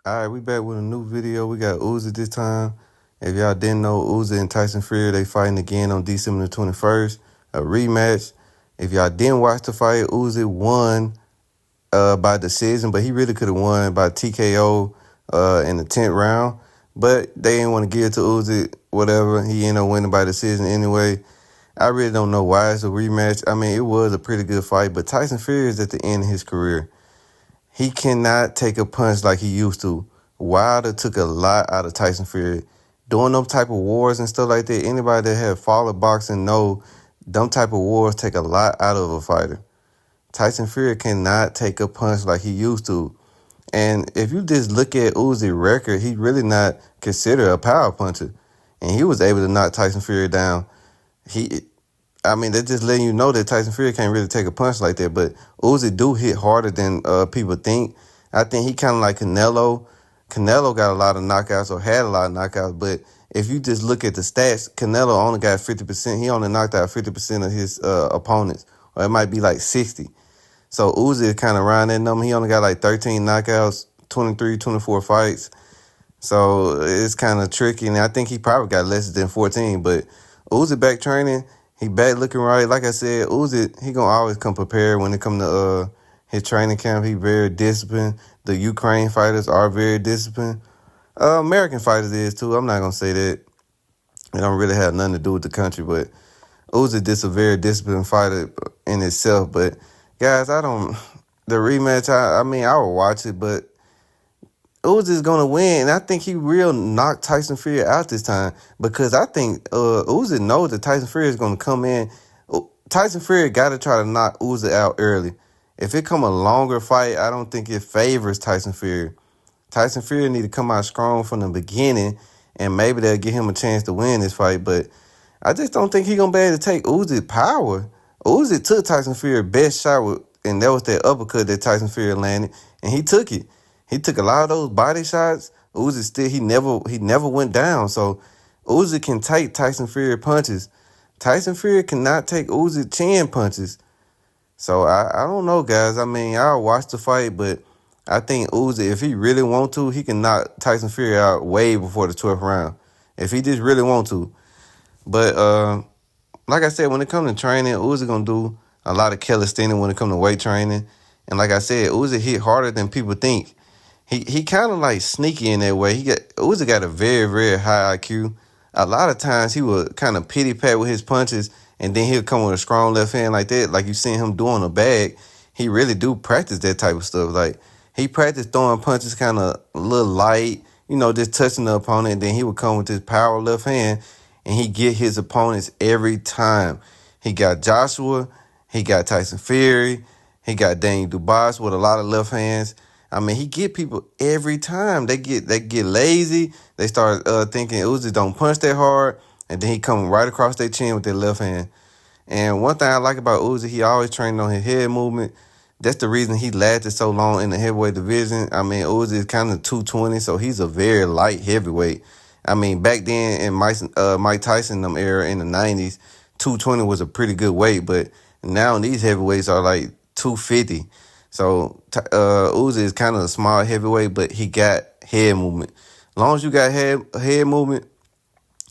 All right, we back with a new video. We got Uzi this time. If y'all didn't know, Uzi and Tyson Fury, they fighting again on December the 21st, a rematch. If y'all didn't watch the fight, Uzi won by decision, but he really could have won by TKO in the 10th round. But they didn't want to give it to Uzi, whatever. He ended up winning by decision anyway. I really don't know why it's a rematch. I mean, it was a pretty good fight, but Tyson Fury is at the end of his career. He cannot take a punch like he used to. Wilder took a lot out of Tyson Fury. Doing them type of wars and stuff like that, anybody that have followed boxing know them type of wars take a lot out of a fighter. Tyson Fury cannot take a punch like he used to. And if you just look at Uzi's record, he's really not considered a power puncher. And he was able to knock Tyson Fury down. They're just letting you know that Tyson Fury can't really take a punch like that. But Uzi do hit harder than people think. I think he kind of like Canelo. Canelo got a lot of knockouts or had a lot of knockouts. But if you just look at the stats, Canelo only got 50%. He only knocked out 50% of his opponents. Or it might be like 60. So Uzi is kind of around that number. He only got like 13 knockouts, 23, 24 fights. So it's kind of tricky. And I think he probably got less than 14. But Uzi back training. He back looking right. Like I said, Uzi, he going to always come prepared when it come to his training camp. He very disciplined. The Ukraine fighters are very disciplined. American fighters is too. I'm not going to say that. It don't really have nothing to do with the country. But Uzi is a very disciplined fighter in itself. But, guys, the rematch, I would watch it. But Uzi's going to win, and I think he will knock Tyson Fury out this time because I think Uzi knows that Tyson Fury is going to come in. Tyson Fury got to try to knock Uzi out early. If it come a longer fight, I don't think it favors Tyson Fury. Tyson Fury need to come out strong from the beginning, and maybe they'll give him a chance to win this fight, but I just don't think he's going to be able to take Uzi's power. Uzi took Tyson Fury's best shot, and that was that uppercut that Tyson Fury landed, and he took it. He took a lot of those body shots. Uzi still, he never went down. So Uzi can take Tyson Fury punches. Tyson Fury cannot take Uzi chin punches. So I don't know, guys. I'll watch the fight, but I think Uzi, if he really want to, he can knock Tyson Fury out way before the 12th round. If he just really want to. But like I said, when it comes to training, Uzi gonna do a lot of calisthenics when it comes to weight training. And like I said, Uzi hit harder than people think. He kind of like sneaky in that way. Uzi got a very, very high IQ. A lot of times he would kind of pity pat with his punches, and then he'll come with a strong left hand like that, like you seen him doing a bag. He really do practice that type of stuff. Like he practiced throwing punches kind of a little light, just touching the opponent, and then he would come with his power left hand, and he get his opponents every time. He got Joshua, he got Tyson Fury, he got Daniel Dubois with a lot of left hands. He get people every time. They get lazy. They start thinking Uzi don't punch that hard, and then he come right across their chin with their left hand. And one thing I like about Uzi, he always trained on his head movement. That's the reason he lasted so long in the heavyweight division. Uzi is kind of 220, so he's a very light heavyweight. Back then in Mike Tyson them era in the 90s, 220 was a pretty good weight, but now these heavyweights are like 250. So Uzi is kind of a small heavyweight, but he got head movement. As long as you got head movement,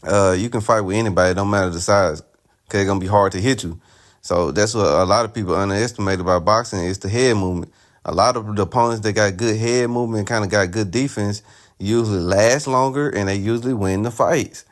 you can fight with anybody. It don't matter the size, because it's going to be hard to hit you. So that's what a lot of people underestimate about boxing is the head movement. A lot of the opponents that got good head movement and kind of got good defense usually last longer, and they usually win the fights.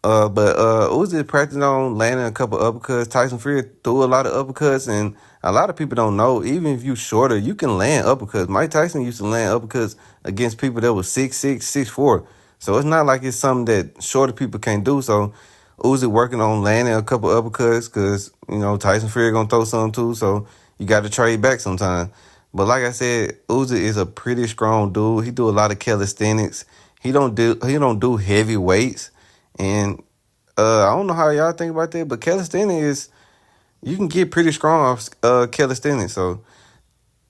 But Uzi practicing on landing a couple uppercuts. Tyson Fury threw a lot of uppercuts, and a lot of people don't know, even if you shorter, you can land uppercuts. Mike Tyson used to land uppercuts against people that was 6'6", 6'4". So it's not like it's something that shorter people can't do. So Uzi working on landing a couple uppercuts because, Tyson Fury going to throw some too. So you got to trade back sometimes. But like I said, Uzi is a pretty strong dude. He do a lot of calisthenics. He don't do heavy weights. And I don't know how y'all think about that, but calisthenics is, you can get pretty strong off calisthenics. So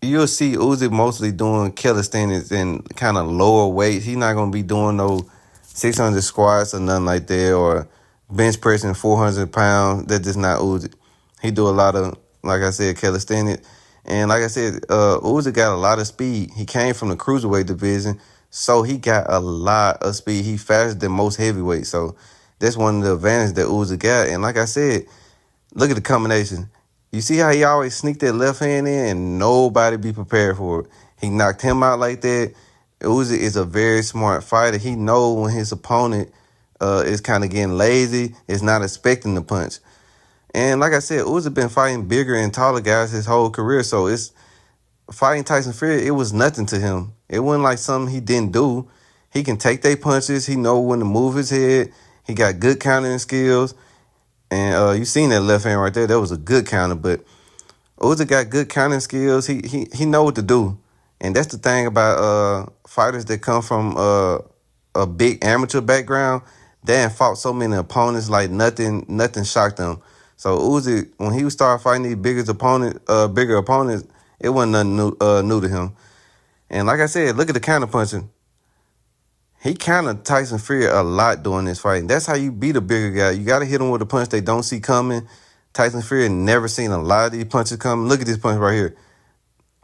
you'll see Uzi mostly doing calisthenics and kind of lower weights. He's not going to be doing no 600 squats or nothing like that, or bench pressing 400 pounds. That's just not Uzi. He do a lot of, like I said, calisthenics. And like I said, Usyk got a lot of speed. He came from the cruiserweight division, so he got a lot of speed. He faster than most heavyweights, so that's one of the advantages that Usyk got. And like I said, look at the combination. You see how he always sneaked that left hand in and nobody be prepared for it. He knocked him out like that. Usyk is a very smart fighter. He knows when his opponent is kind of getting lazy, is not expecting the punch. And like I said, Usyk been fighting bigger and taller guys his whole career, so it's fighting Tyson Fury, it was nothing to him. It wasn't like something he didn't do. He can take their punches. He know when to move his head. He got good countering skills. And you seen that left hand right there. That was a good counter. But Usyk got good countering skills. He know what to do. And that's the thing about fighters that come from a big amateur background. They have fought so many opponents like nothing shocked them. So Usyk, when he started fighting these bigger opponents, it wasn't nothing new to him. And like I said, look at the counter punching. He countered Tyson Fury a lot during this fight. That's how you beat a bigger guy. You got to hit him with a punch they don't see coming. Tyson Fury never seen a lot of these punches coming. Look at this punch right here.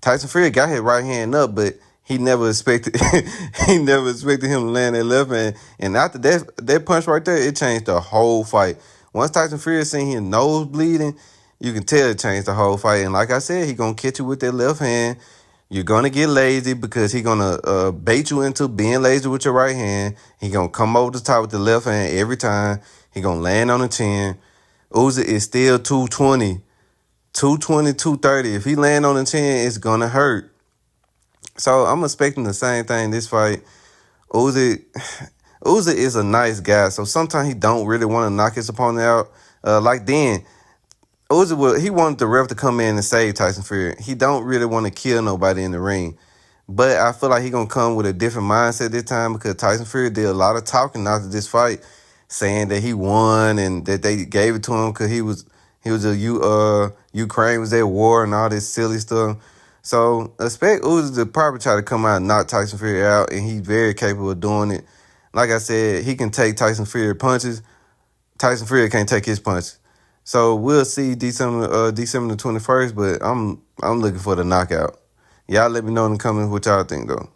Tyson Fury got his right hand up, but he never expected him to land that left hand. And after that punch right there, it changed the whole fight. Once Tyson Fury seen his nose bleeding, you can tell it changed the whole fight. And like I said, he gonna catch you with that left hand. You're gonna get lazy because he gonna bait you into being lazy with your right hand. He gonna come over the top with the left hand every time. He gonna land on the chin. Usyk is still 220. 220, 230. If he land on the chin, it's gonna hurt. So I'm expecting the same thing this fight. Usyk is a nice guy, so sometimes he don't really want to knock his opponent out. Like then, he wanted the ref to come in and save Tyson Fury. He don't really want to kill nobody in the ring. But I feel like he going to come with a different mindset this time because Tyson Fury did a lot of talking after this fight, saying that he won and that they gave it to him because Ukraine was at war and all this silly stuff. So expect Usyk to probably try to come out and knock Tyson Fury out, and he's very capable of doing it. Like I said, he can take Tyson Fury punches. Tyson Fury can't take his punches. So we'll see December the 21st, but I'm looking for the knockout. Y'all let me know in the comments what y'all think though.